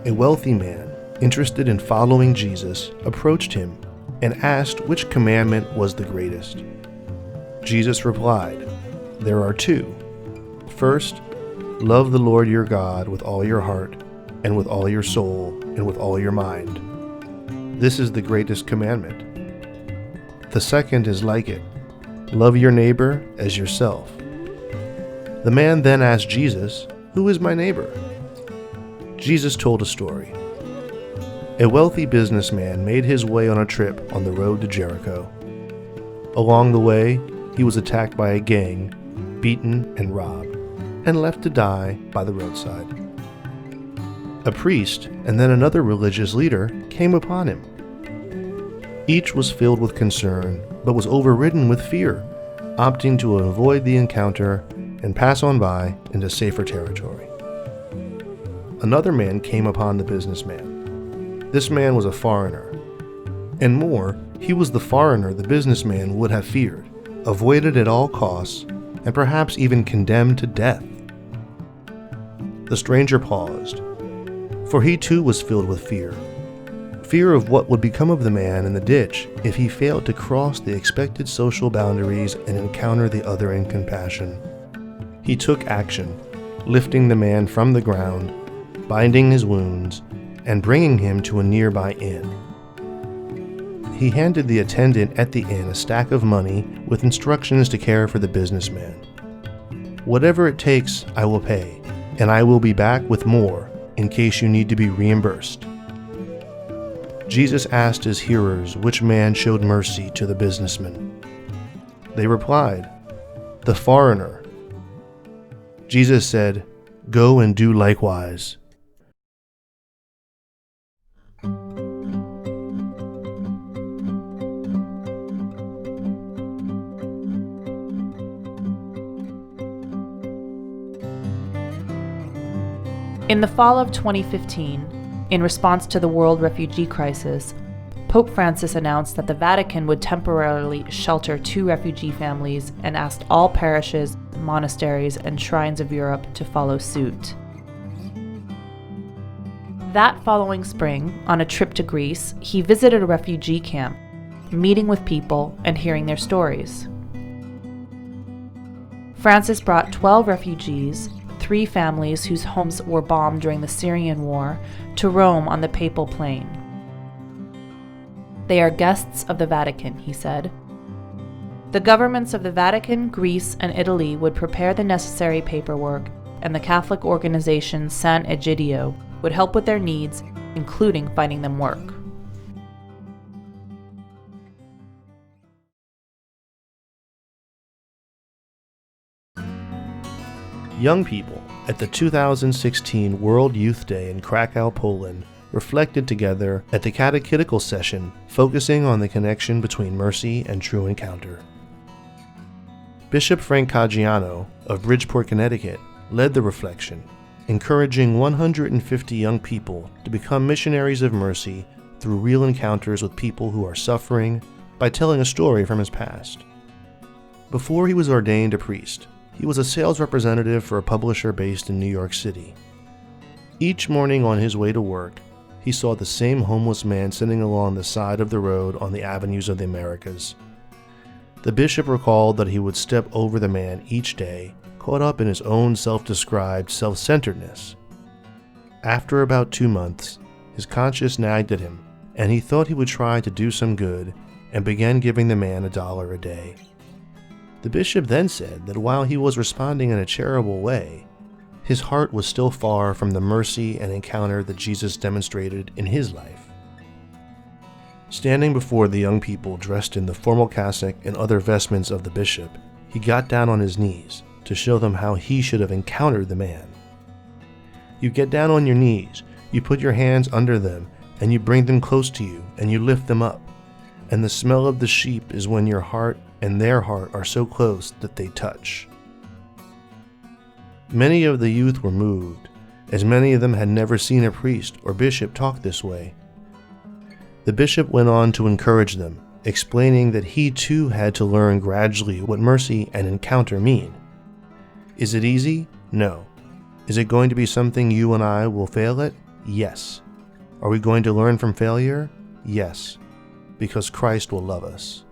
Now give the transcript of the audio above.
A wealthy man, interested in following Jesus, approached him and asked which commandment was the greatest. Jesus replied, "There are two. First, love the Lord your God with all your heart, and with all your soul, and with all your mind. This is the greatest commandment. The second is like it. Love your neighbor as yourself." The man then asked Jesus, "Who is my neighbor?" Jesus told a story. A wealthy businessman made his way on a trip on the road to Jericho. Along the way, he was attacked by a gang, beaten and robbed, and left to die by the roadside. A priest and then another religious leader came upon him. Each was filled with concern, but was overridden with fear, opting to avoid the encounter and pass on by into safer territory. Another man came upon the businessman. This man was a foreigner. And more, he was the foreigner the businessman would have feared, avoided at all costs, and perhaps even condemned to death. The stranger paused, for he too was filled with fear. Fear of what would become of the man in the ditch if he failed to cross the expected social boundaries and encounter the other in compassion. He took action, lifting the man from the ground, binding his wounds, and bringing him to a nearby inn. He handed the attendant at the inn a stack of money with instructions to care for the businessman. "Whatever it takes, I will pay, and I will be back with more in case you need to be reimbursed." Jesus asked his hearers which man showed mercy to the businessman. They replied, "The foreigner." Jesus said, "Go and do likewise." In the fall of 2015, in response to the world refugee crisis, Pope Francis announced that the Vatican would temporarily shelter 2 refugee families and asked all parishes, monasteries, and shrines of Europe to follow suit. That following spring, on a trip to Greece, he visited a refugee camp, meeting with people and hearing their stories. Francis brought 12 refugees, 3 families whose homes were bombed during the Syrian war, to Rome on the Papal Plain. "They are guests of the Vatican," he said. The governments of the Vatican, Greece, and Italy would prepare the necessary paperwork, and the Catholic organization San Egidio would help with their needs, including finding them work. Young people at the 2016 World Youth Day in Krakow, Poland, reflected together at the catechetical session focusing on the connection between mercy and true encounter. Bishop Frank Caggiano of Bridgeport, Connecticut, led the reflection, encouraging 150 young people to become missionaries of mercy through real encounters with people who are suffering by telling a story from his past. Before he was ordained a priest, he was a sales representative for a publisher based in New York City. Each morning on his way to work, he saw the same homeless man sitting along the side of the road on the avenues of the Americas. The bishop recalled that he would step over the man each day, caught up in his own self-described self-centeredness. After about 2 months, his conscience nagged at him, and he thought he would try to do some good and began giving the man $1 a day. The bishop then said that while he was responding in a charitable way, his heart was still far from the mercy and encounter that Jesus demonstrated in his life. Standing before the young people dressed in the formal cassock and other vestments of the bishop, he got down on his knees to show them how he should have encountered the man. You get down on your knees, you put your hands under them, and you bring them close to you, and you lift them up. And the smell of the sheep is when your heart and their heart are so close that they touch. Many of the youth were moved, as many of them had never seen a priest or bishop talk this way. The bishop went on to encourage them, explaining that he too had to learn gradually what mercy and encounter mean. Is it easy? No. Is it going to be something you and I will fail at? Yes. Are we going to learn from failure? Yes, because Christ will love us.